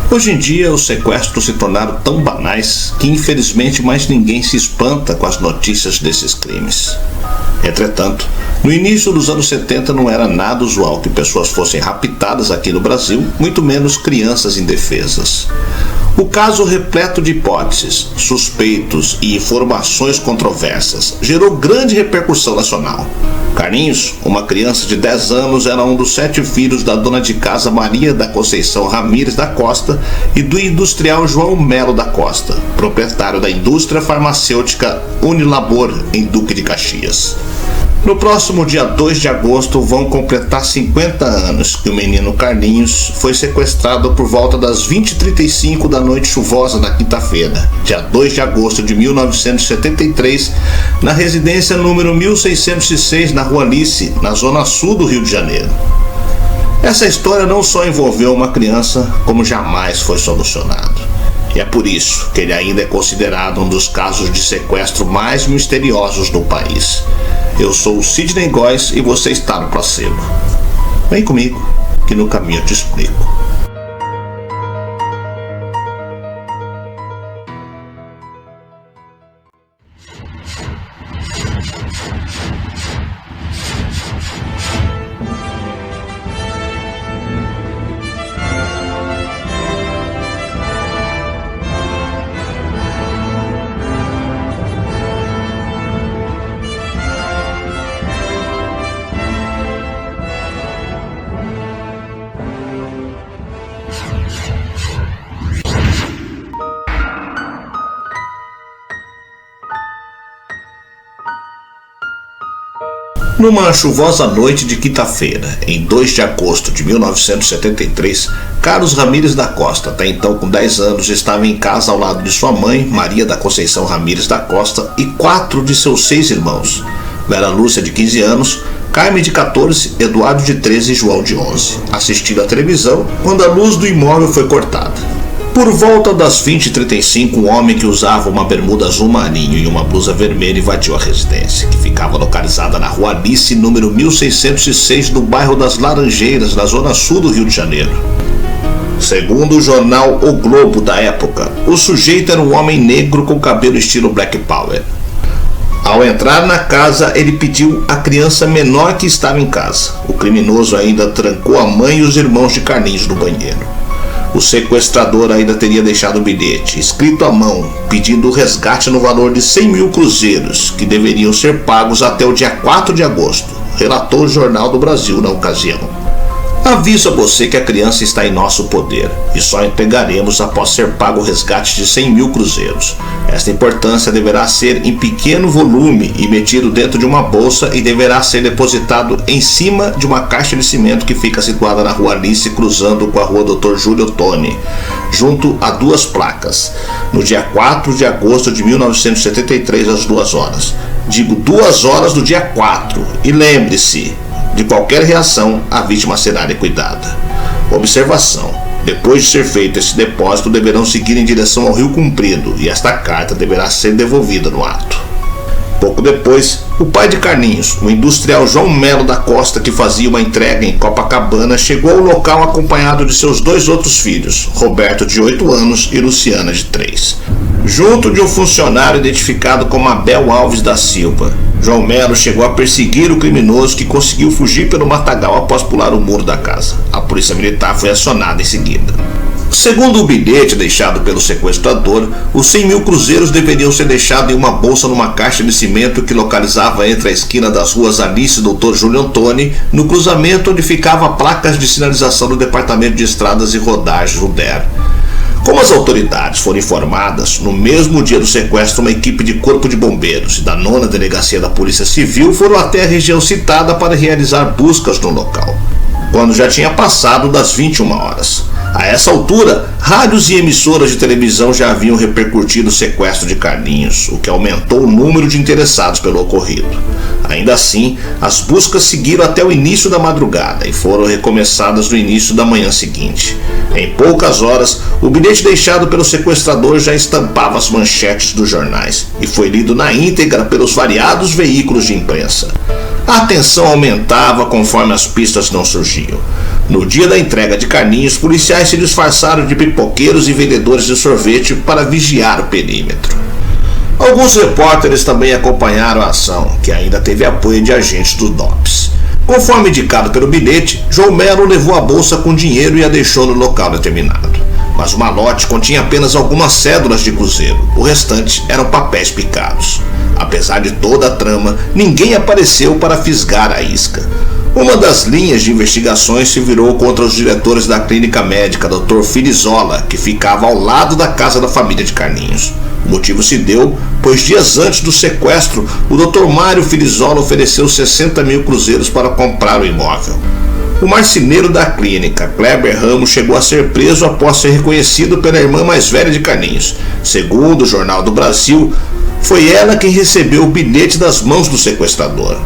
Hoje em dia, os sequestros se tornaram tão banais que infelizmente mais ninguém se espanta com as notícias desses crimes. Entretanto, no início dos anos 70 não era nada usual que pessoas fossem raptadas aqui no Brasil, muito menos crianças indefesas. O caso, repleto de hipóteses, suspeitos e informações controversas, gerou grande repercussão nacional. Carlinhos, uma criança de 10 anos, era um dos 7 filhos da dona de casa Maria da Conceição Ramires da Costa e do industrial João Melo da Costa, proprietário da indústria farmacêutica Unilabor, em Duque de Caxias. No próximo dia 2 de agosto vão completar 50 anos que o menino Carlinhos foi sequestrado por volta das 20h35 da noite chuvosa da quinta-feira, dia 2 de agosto de 1973, na residência número 1606 na Rua Alice, na zona sul do Rio de Janeiro. Essa história não só envolveu uma criança, como jamais foi solucionado. E é por isso que ele ainda é considerado um dos casos de sequestro mais misteriosos do país. Eu sou o Sidney Góes e você está no Placebo. Vem comigo, que no caminho eu te explico. Numa chuvosa noite de quinta-feira, em 2 de agosto de 1973, Carlos Ramires da Costa, até então com 10 anos, estava em casa ao lado de sua mãe, Maria da Conceição Ramires da Costa, e 4 de seus 6 irmãos, Vera Lúcia, de 15 anos, Carmen, de 14, Eduardo, de 13 e João, de 11, assistindo à televisão quando a luz do imóvel foi cortada. Por volta das 20h35, um homem que usava uma bermuda azul marinho e uma blusa vermelha invadiu a residência, que ficava localizada na Rua Alice, número 1606, no bairro das Laranjeiras, na zona sul do Rio de Janeiro. Segundo o jornal O Globo da época, o sujeito era um homem negro com cabelo estilo Black Power. Ao entrar na casa, ele pediu a criança menor que estava em casa. O criminoso ainda trancou a mãe e os irmãos de Carlinhos no banheiro. O sequestrador ainda teria deixado um bilhete, escrito à mão, pedindo o resgate no valor de 100 mil cruzeiros, que deveriam ser pagos até o dia 4 de agosto, relatou o Jornal do Brasil na ocasião. Aviso a você que a criança está em nosso poder e só entregaremos após ser pago o resgate de 100 mil cruzeiros. Esta importância deverá ser em pequeno volume e metido dentro de uma bolsa e deverá ser depositado em cima de uma caixa de cimento que fica situada na Rua Alice, cruzando com a Rua Dr. Júlio Ottoni, junto a 2 placas, no dia 4 de agosto de 1973 às 2 horas. Digo 2 horas do dia 4 e lembre-se, de qualquer reação, a vítima será liquidada. Observação: depois de ser feito esse depósito, deverão seguir em direção ao Rio Comprido e esta carta deverá ser devolvida no ato. Pouco depois, o pai de Carlinhos, o industrial João Melo da Costa, que fazia uma entrega em Copacabana, chegou ao local acompanhado de seus 2 outros filhos, Roberto, de 8 anos, e Luciana, de 3. Junto de um funcionário identificado como Abel Alves da Silva. João Melo chegou a perseguir o criminoso, que conseguiu fugir pelo matagal após pular o muro da casa. A polícia militar foi acionada em seguida. Segundo o bilhete deixado pelo sequestrador, os 100 mil cruzeiros deveriam ser deixados em uma bolsa numa caixa de cimento que localizava entre a esquina das ruas Alice e Dr. Júlio Ottoni, no cruzamento onde ficava placas de sinalização do Departamento de Estradas e Rodagens, o DER. Como as autoridades foram informadas, no mesmo dia do sequestro, uma equipe de Corpo de Bombeiros e da 9ª Delegacia da Polícia Civil foram até a região citada para realizar buscas no local, quando já tinha passado das 21 horas. A essa altura, rádios e emissoras de televisão já haviam repercutido o sequestro de Carlinhos, o que aumentou o número de interessados pelo ocorrido. Ainda assim, as buscas seguiram até o início da madrugada e foram recomeçadas no início da manhã seguinte. Em poucas horas, o bilhete deixado pelo sequestrador já estampava as manchetes dos jornais e foi lido na íntegra pelos variados veículos de imprensa. A atenção aumentava conforme as pistas não surgiam. No dia da entrega de Carlinhos, policiais se disfarçaram de pipoqueiros e vendedores de sorvete para vigiar o perímetro. Alguns repórteres também acompanharam a ação, que ainda teve apoio de agentes do DOPS. Conforme indicado pelo bilhete, João Melo levou a bolsa com dinheiro e a deixou no local determinado. Mas o malote continha apenas algumas cédulas de cruzeiro, o restante eram papéis picados. Apesar de toda a trama, ninguém apareceu para fisgar a isca. Uma das linhas de investigações se virou contra os diretores da clínica médica, Dr. Filizola, que ficava ao lado da casa da família de Carlinhos. O motivo se deu, pois dias antes do sequestro, o Dr. Mário Filizola ofereceu 60 mil cruzeiros para comprar o imóvel. O marceneiro da clínica, Kleber Ramos, chegou a ser preso após ser reconhecido pela irmã mais velha de Carlinhos. Segundo o Jornal do Brasil, foi ela quem recebeu o bilhete das mãos do sequestrador.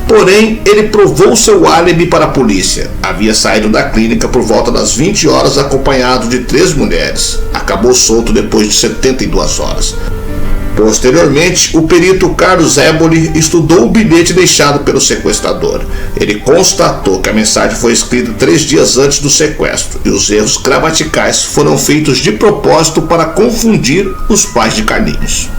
Porém, ele provou seu álibi para a polícia. Havia saído da clínica por volta das 20 horas acompanhado de 3 mulheres. Acabou solto depois de 72 horas. Posteriormente, o perito Carlos Éboli estudou o bilhete deixado pelo sequestrador. Ele constatou que a mensagem foi escrita 3 dias antes do sequestro e os erros gramaticais foram feitos de propósito para confundir os pais de Carlinhos.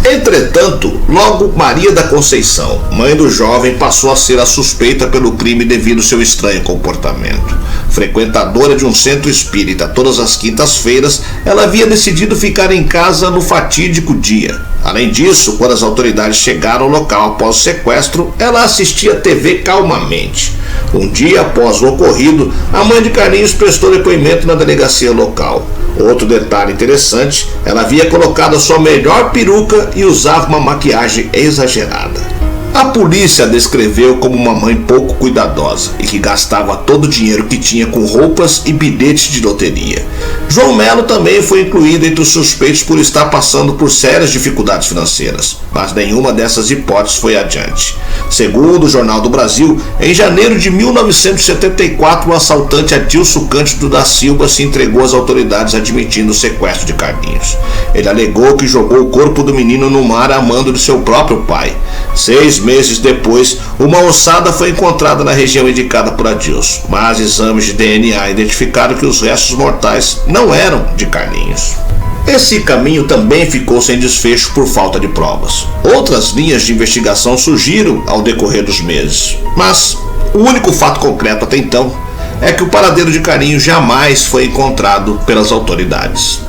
Entretanto, logo Maria da Conceição, mãe do jovem, passou a ser a suspeita pelo crime devido ao seu estranho comportamento. Frequentadora de um centro espírita todas as quintas-feiras, ela havia decidido ficar em casa no fatídico dia. Além disso, quando as autoridades chegaram ao local após o sequestro, ela assistia a TV calmamente. Um dia após o ocorrido, a mãe de Carlinhos prestou depoimento na delegacia local. Outro detalhe interessante, ela havia colocado a sua melhor peruca e usava uma maquiagem exagerada. A polícia a descreveu como uma mãe pouco cuidadosa e que gastava todo o dinheiro que tinha com roupas e bilhetes de loteria. João Melo também foi incluído entre os suspeitos por estar passando por sérias dificuldades financeiras, mas nenhuma dessas hipóteses foi adiante. Segundo o Jornal do Brasil, em janeiro de 1974, o assaltante Adilson Cândido da Silva se entregou às autoridades admitindo o sequestro de Carlinhos. Ele alegou que jogou o corpo do menino no mar a mando de seu próprio pai. 6 meses depois, uma ossada foi encontrada na região indicada por Adilson, mas exames de DNA identificaram que os restos mortais não eram de Carlinhos. Esse caminho também ficou sem desfecho por falta de provas. Outras linhas de investigação surgiram ao decorrer dos meses, mas o único fato concreto até então é que o paradeiro de Carlinhos jamais foi encontrado pelas autoridades.